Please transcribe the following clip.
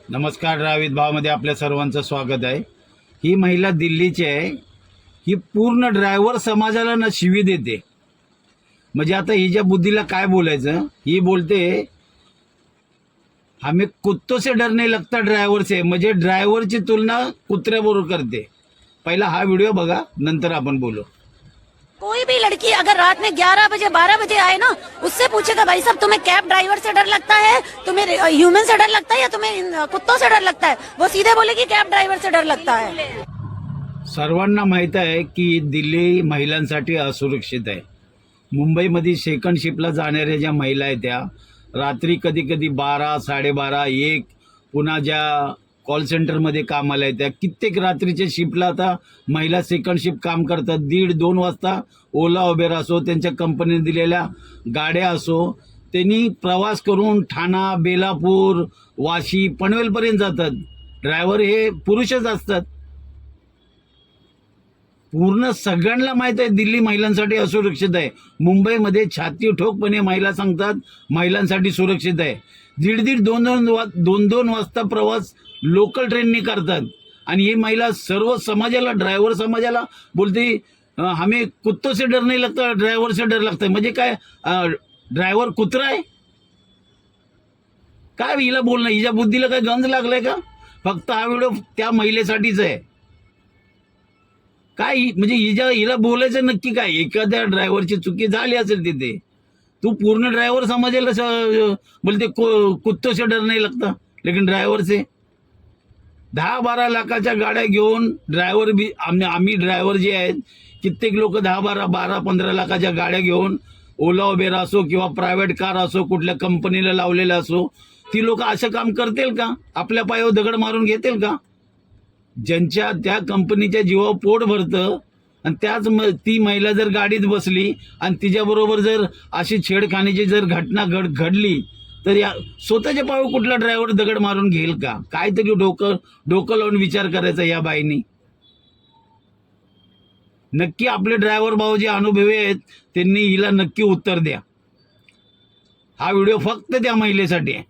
नमस्कार. ड्रायव्हित भावमध्ये आपल्या सर्वांचं स्वागत आहे. ही महिला दिल्लीची आहे. ही पूर्ण ड्रायव्हर समाजाला ना शिवी देते. म्हणजे आता हिच्या बुद्धीला काय बोलायचं. ही बोलते हमें कुत्तों से डर नहीं लगता ड्रायव्हर से. म्हणजे ड्रायव्हरची तुलना कुत्र्याबरोबर करते. पहिला हा व्हिडिओ बघा, नंतर आपण बोलू. कोई भी लड़की अगर रात में 11 बजे 12 बजे आए ना, उससे पूछेगा भाई साहब तुम्हें कैब ड्राइवर से डर लगता है, तुम्हें ह्यूमन से डर लगता है या तुम्हें कुत्तों से डर लगता है, वो सीधे बोलेगी कैब ड्राइवर से डर लगता है. सर्वांना माहित आहे की दिल्ली महिलांसाठी असुरक्षित आहे. मुंबईमध्ये सेकंड शिफ्टला जाणाऱ्या ज्या महिला आहेत त्या रात्री कधी कधी 12, 12:30, 1 पुन्हा ज्या कॉल सेंटरमध्ये कामाला आहेत त्या कित्येक रात्रीच्या शिफ्टला आता महिला सेकंड शिफ्ट काम करतात. 1:30-2 वाजता ओला उबेर असो, त्यांच्या कंपनीने दिलेल्या गाड्या असो, त्यांनी प्रवास करून ठाणा, बेलापूर, वाशी, पनवेलपर्यंत जातात. ड्रायव्हर हे पुरुषच असतात. पूर्ण सगळ्यांना माहित आहे दिल्ली महिलांसाठी असुरक्षित आहे. मुंबईमध्ये छाती ठोकपणे महिला सांगतात महिलांसाठी सुरक्षित आहे. 1:30-2 वाजता प्रवास लोकल ट्रेनने करतात. आणि ही महिला सर्व समाजाला, ड्रायव्हर समाजाला बोलते हमें कुत्तों से डर नहीं लगता, ड्रायव्हर से डर लगता है. म्हणजे काय, ड्रायव्हर कुत्रा आहे काय? हिला बोलणं, हिच्या बुद्धीला काय गंज लागलाय का? फक्त हा व्हिडिओ त्या महिलेसाठीच आहे. काय म्हणजे हिला बोलायचं नक्की काय? एखाद्या ड्रायव्हरची चुकी झाली असेल तिथे, तू पूर्ण ड्रायव्हर समाजाला बोलते कुत्तों से डर नहीं लगता, लेकिन ड्रायव्हर से 10-12 लाखाच्या गाड्या घेऊन ड्रायव्हर बी, आम्ही ड्रायव्हर जे आहेत कित्येक लोक 10-12 लाखाच्या गाड्या घेऊन ओला उबेर असो किंवा प्रायव्हेट कार असो, कुठल्या कंपनीला लावलेला असो, ती लोक असं काम करतील का? आपल्या पायावर दगड मारून घेतील का? ज्यांच्या त्या कंपनीच्या जीवावर पोट भरतं आणि त्याच ती महिला जर गाडीत बसली आणि तिच्याबरोबर जर अशी छेडखानीची जर घटना घडली तर या स्वतःच्या पायावर कुठला ड्रायव्हर दगड मारून घेईल का? काहीतरी डोकं लावून विचार करायचा या बाईनी. नक्की आपले ड्रायव्हर भाऊ जे अनुभवी आहेत त्यांनी हिला नक्की उत्तर द्या. हा व्हिडिओ फक्त त्या महिलेसाठी आहे.